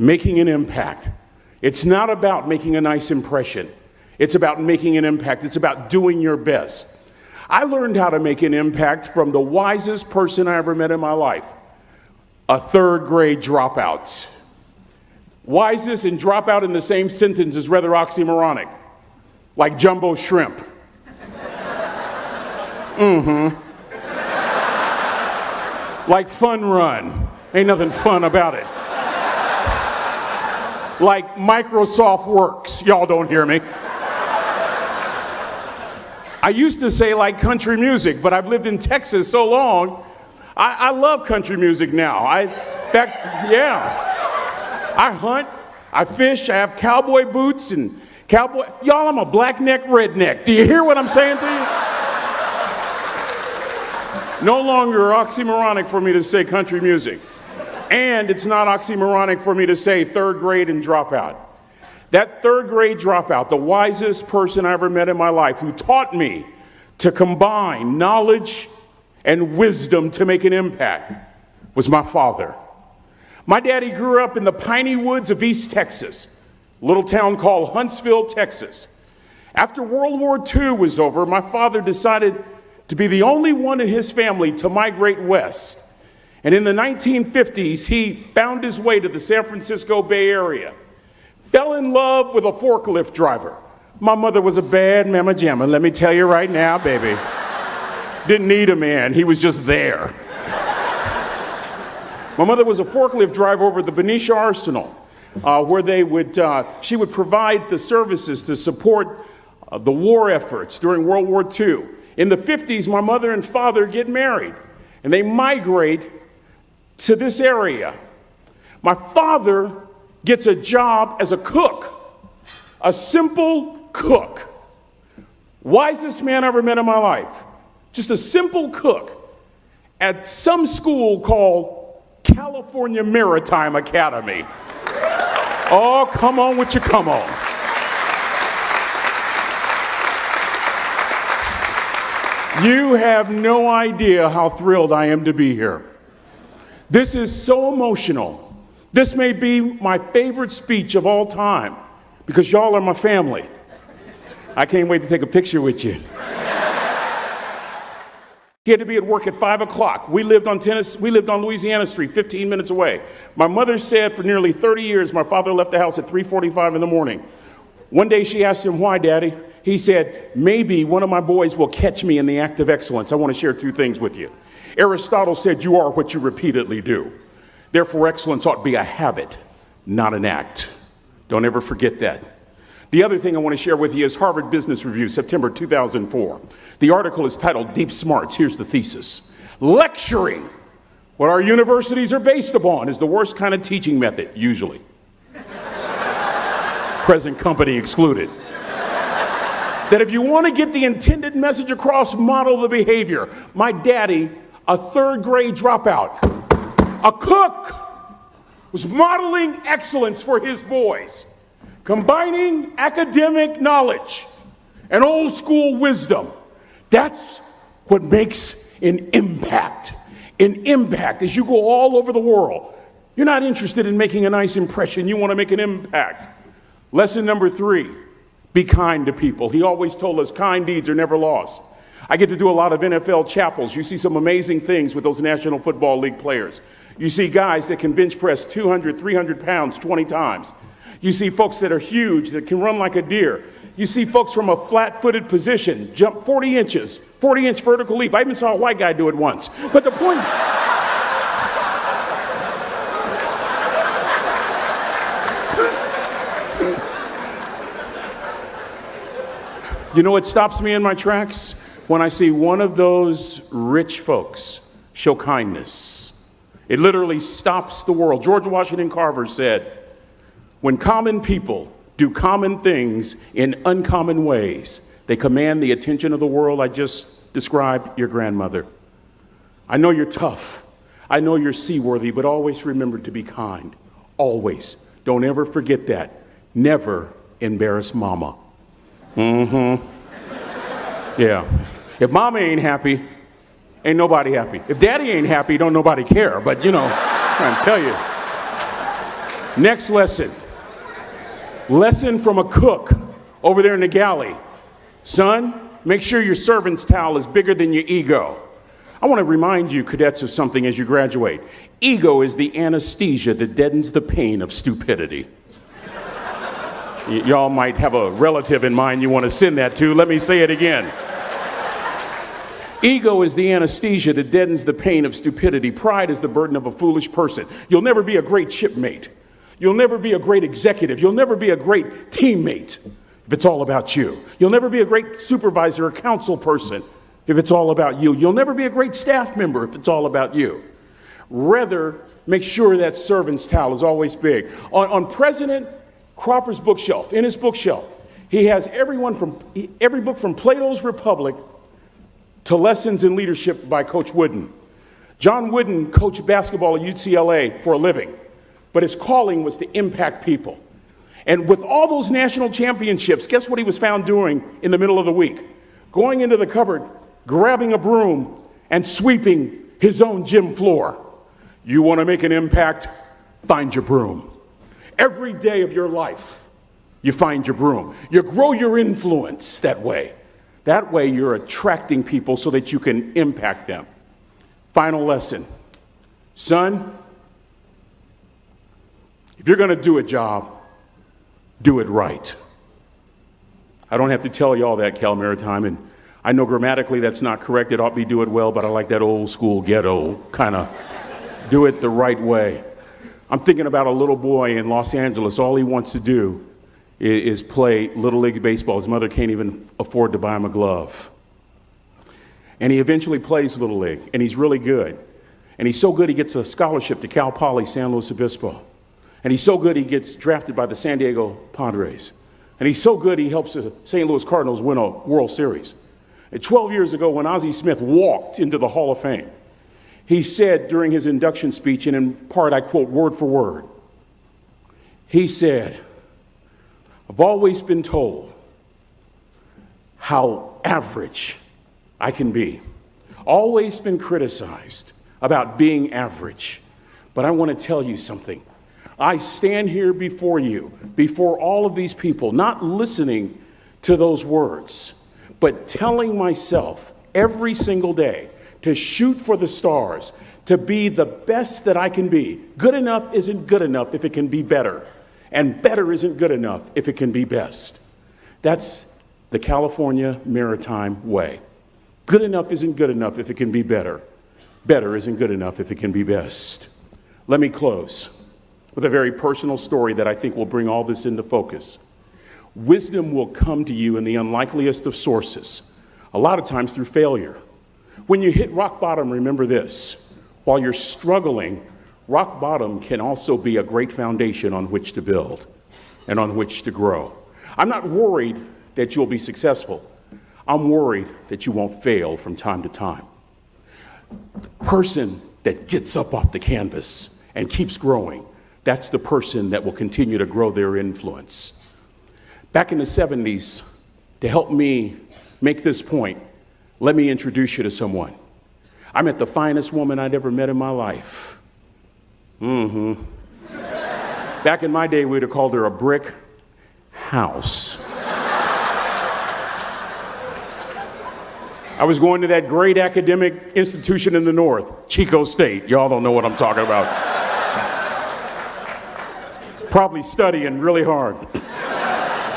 making an impact. It's not about making a nice impression. It's about making an impact. It's about doing your best. I learned how to make an impact from the wisest person I ever met in my life, a third grade dropout. Wisest and dropout in the same sentence is rather oxymoronic, like jumbo shrimp. Like fun run. Ain't nothing fun about it. Like Microsoft Works. Y'all don't hear me. I used to say like country music, but I've lived in Texas so long, I love country music now. I hunt, I fish, I have cowboy boots and cowboy. Y'all, I'm a black-neck redneck. Do you hear what I'm saying to you? No longer oxymoronic for me to say country music. And it's not oxymoronic for me to say third grade and dropout. That third grade dropout, the wisest person I ever met in my life, who taught me to combine knowledge and wisdom to make an impact, was my father. My daddy grew up in the piney woods of East Texas, a little town called Huntsville, Texas. After World War II was over, my father decided to be the only one in his family to migrate west. And in the 1950s, he found his way to the San Francisco Bay Area, fell in love with a forklift driver. My mother was a bad mamma jamma, let me tell you right now, baby. Didn't need a man, he was just there. My mother was a forklift driver over at the Benicia Arsenal, where she would provide the services to support the war efforts during World War II. In the 50s, my mother and father get married, and they migrate to this area. My father gets a job as a cook, a simple cook. Wisest man I ever met in my life. Just a simple cook at some school called California Maritime Academy. Oh, come on with you, come on. You have no idea how thrilled I am to be here. This is so emotional. This may be my favorite speech of all time because y'all are my family. I can't wait to take a picture with you. He had to be at work at 5 o'clock. We lived on Louisiana Street, 15 minutes away. My mother said for nearly 30 years, my father left the house at 3:45 in the morning. One day she asked him, "Why, Daddy?" He said, "Maybe one of my boys will catch me in the act of excellence. I want to share two things with you. Aristotle said you are what you repeatedly do. Therefore, excellence ought to be a habit, not an act." Don't ever forget that. The other thing I want to share with you is Harvard Business Review, September 2004. The article is titled Deep Smarts. Here's the thesis. Lecturing, what our universities are based upon, is the worst kind of teaching method, usually. Present company excluded. That if you want to get the intended message across, model the behavior. My daddy, a third grade dropout, a cook, was modeling excellence for his boys, combining academic knowledge and old school wisdom. That's what makes an impact. An impact as you go all over the world. You're not interested in making a nice impression, you want to make an impact. Lesson number 3, be kind to people. He always told us kind deeds are never lost. I get to do a lot of NFL chapels. You see some amazing things with those National Football League players. You see guys that can bench press 200, 300 pounds 20 times. You see folks that are huge, that can run like a deer. You see folks from a flat-footed position jump 40 inches, 40-inch vertical leap. I even saw a white guy do it once. But the point... You know what stops me in my tracks? When I see one of those rich folks show kindness. It literally stops the world. George Washington Carver said, "When common people do common things in uncommon ways, they command the attention of the world." I just described your grandmother. I know you're tough. I know you're seaworthy, but always remember to be kind. Always. Don't ever forget that. Never embarrass mama. Yeah. If mama ain't happy, ain't nobody happy. If daddy ain't happy, don't nobody care. But you know, I'm trying to tell you. Next lesson. Lesson from a cook over there in the galley. Son, make sure your servant's towel is bigger than your ego. I want to remind you, cadets, of something as you graduate. Ego is the anesthesia that deadens the pain of stupidity. Y'all might have a relative in mind you want to send that to. Let me say it again. Ego is the anesthesia that deadens the pain of stupidity. Pride is the burden of a foolish person. You'll never be a great shipmate. You'll never be a great executive. You'll never be a great teammate if it's all about you. You'll never be a great supervisor or council person if it's all about you. You'll never be a great staff member if it's all about you. Rather, make sure that servant's towel is always big. On President Cropper's bookshelf, in his bookshelf, he has every book from Plato's Republic to Lessons in Leadership by Coach Wooden. John Wooden coached basketball at UCLA for a living, but his calling was to impact people. And with all those national championships, guess what he was found doing in the middle of the week? Going into the cupboard, grabbing a broom, and sweeping his own gym floor. You want to make an impact? Find your broom. Every day of your life, you find your broom. You grow your influence that way. That way you're attracting people so that you can impact them. Final lesson. Son, if you're going to do a job, do it right. I don't have to tell you all that, Cal Maritime, and I know grammatically that's not correct. It ought to be do it well, but I like that old school ghetto kind of do it the right way. I'm thinking about a little boy in Los Angeles. All he wants to do is play Little League baseball. His mother can't even afford to buy him a glove. And he eventually plays Little League, and he's really good. And he's so good he gets a scholarship to Cal Poly San Luis Obispo. And he's so good he gets drafted by the San Diego Padres. And he's so good he helps the St. Louis Cardinals win a World Series. And 12 years ago, when Ozzie Smith walked into the Hall of Fame, he said during his induction speech, and in part I quote word for word, he said, I've always been told how average I can be. Always been criticized about being average. But I want to tell you something. I stand here before you, before all of these people, not listening to those words, but telling myself every single day to shoot for the stars, to be the best that I can be. Good enough isn't good enough if it can be better. And better isn't good enough if it can be best. That's the California Maritime way. Good enough isn't good enough if it can be better. Better isn't good enough if it can be best. Let me close with a very personal story that I think will bring all this into focus. Wisdom will come to you in the unlikeliest of sources, a lot of times through failure. When you hit rock bottom, remember this. While you're struggling, rock bottom can also be a great foundation on which to build and on which to grow. I'm not worried that you'll be successful. I'm worried that you won't fail from time to time. The person that gets up off the canvas and keeps growing, that's the person that will continue to grow their influence. Back in the 70s, to help me make this point, let me introduce you to someone. I met the finest woman I'd ever met in my life. Back in my day, we'd have called her a brick house. I was going to that great academic institution in the north, Chico State. Y'all don't know what I'm talking about. Probably studying really hard.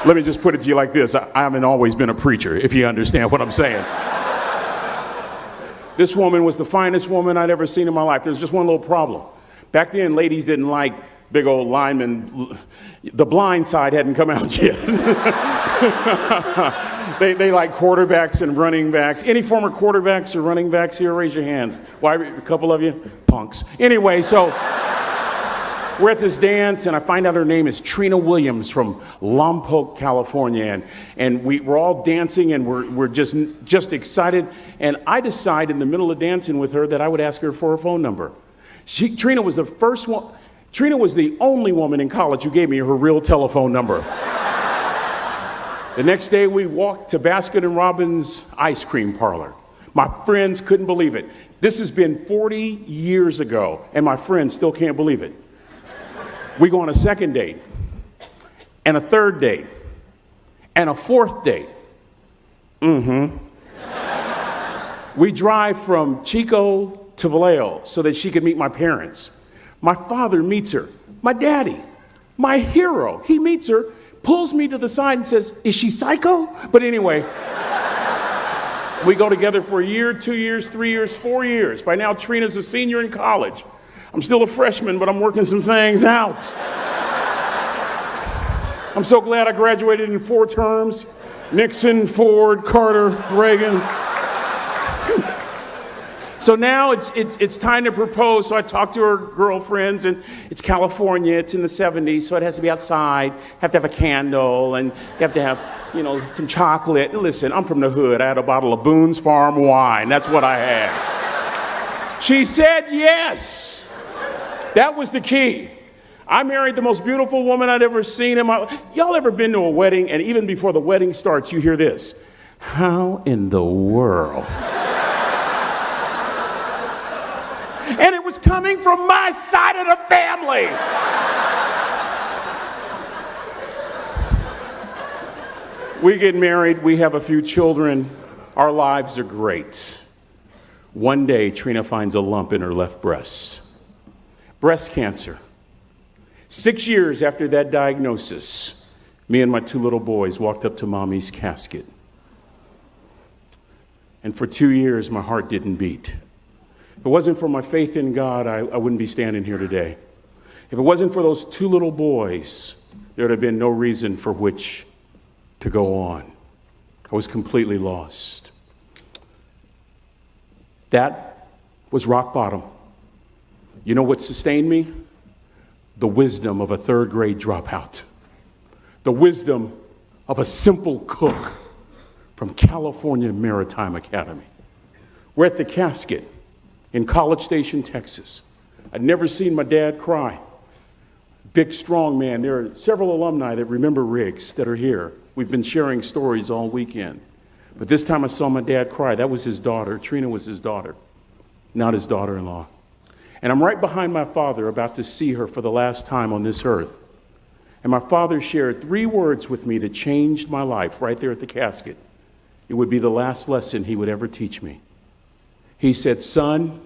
Let me just put it to you like this. I haven't always been a preacher, if you understand what I'm saying. This woman was the finest woman I'd ever seen in my life. There's just one little problem. Back then, ladies didn't like big old linemen. The Blind Side hadn't come out yet. They like quarterbacks and running backs. Any former quarterbacks or running backs here, raise your hands. Why, a couple of you? Punks. Anyway, so we're at this dance, and I find out her name is Trina Williams from Lompoc, California, and we're all dancing, and we're just excited. And I decide in the middle of dancing with her that I would ask her for her phone number. Trina was the first one. Trina was the only woman in college who gave me her real telephone number. The next day, we walked to Baskin & Robbins ice cream parlor. My friends couldn't believe it. This has been 40 years ago, and my friends still can't believe it. We go on a second date, and a third date, and a fourth date. We drive from Chico to Vallejo so that she could meet my parents. My father meets her. My daddy, my hero, he meets her, pulls me to the side and says, "Is she psycho?" But anyway, we go together for a year, 2 years, 3 years, 4 years. By now, Trina's a senior in college. I'm still a freshman, but I'm working some things out. I'm so glad I graduated in 4 terms. Nixon, Ford, Carter, Reagan. So now it's time to propose. So I talk to her girlfriends, and it's California. It's in the 70s, so it has to be outside. Have to have a candle, and you have to have, some chocolate. Listen, I'm from the hood. I had a bottle of Boone's Farm wine. That's what I had. She said yes. That was the key. I married the most beautiful woman I'd ever seen in my life. Y'all ever been to a wedding, and even before the wedding starts, you hear this? How in the world? And it was coming from my side of the family. We get married, we have a few children, our lives are great. One day, Trina finds a lump in her left breast. Breast cancer. 6 years after that diagnosis, me and my 2 little boys walked up to Mommy's casket. And for 2 years, my heart didn't beat. If it wasn't for my faith in God, I wouldn't be standing here today. If it wasn't for those 2 little boys, there would have been no reason for which to go on. I was completely lost. That was rock bottom. You know what sustained me? The wisdom of a 3rd grade dropout. The wisdom of a simple cook from California Maritime Academy. We're at the casket in College Station, Texas. I'd never seen my dad cry. Big, strong man. There are several alumni that remember Riggs that are here. We've been sharing stories all weekend. But this time I saw my dad cry. That was his daughter. Trina was his daughter, not his daughter-in-law. And I'm right behind my father, about to see her for the last time on this earth. And my father shared 3 words with me that changed my life right there at the casket. It would be the last lesson he would ever teach me. He said, "Son,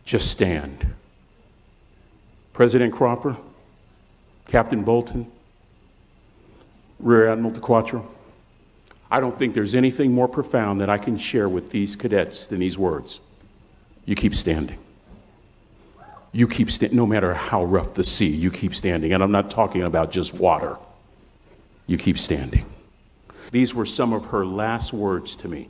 just stand." President Cropper, Captain Bolton, Rear Admiral DeQuatro, I don't think there's anything more profound that I can share with these cadets than these words. You keep standing. You keep standing, no matter how rough the sea, you keep standing. And I'm not talking about just water. You keep standing. These were some of her last words to me.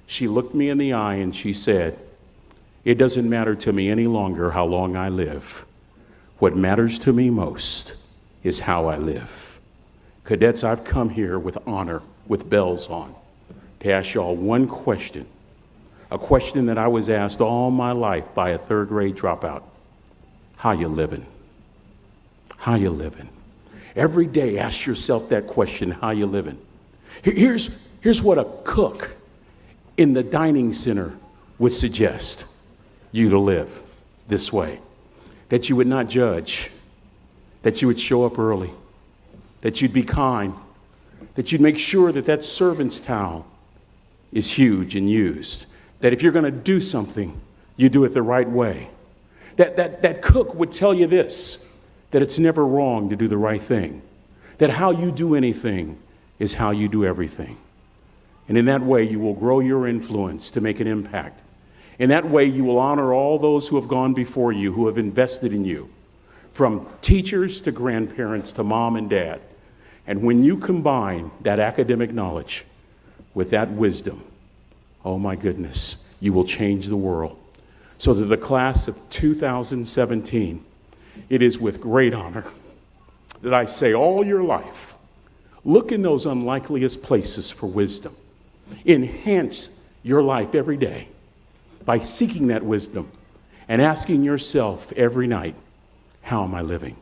She looked me in the eye and she said, "It doesn't matter to me any longer how long I live. What matters to me most is how I live." Cadets, I've come here with honor, with bells on, to ask y'all one question. A question that I was asked all my life by a 3rd grade dropout. How you living? How you living? Every day ask yourself that question, how you living? Here's what a cook in the dining center would suggest you to live this way. That you would not judge, that you would show up early, that you'd be kind, that you'd make sure that that servant's towel is huge and used, that if you're going to do something, you do it the right way. That cook would tell you this, that it's never wrong to do the right thing, that how you do anything is how you do everything. And in that way, you will grow your influence to make an impact. In that way, you will honor all those who have gone before you, who have invested in you, from teachers to grandparents to mom and dad. And when you combine that academic knowledge with that wisdom, oh my goodness, you will change the world. So to the class of 2017, it is with great honor that I say all your life, look in those unlikeliest places for wisdom. Enhance your life every day by seeking that wisdom and asking yourself every night, how am I living?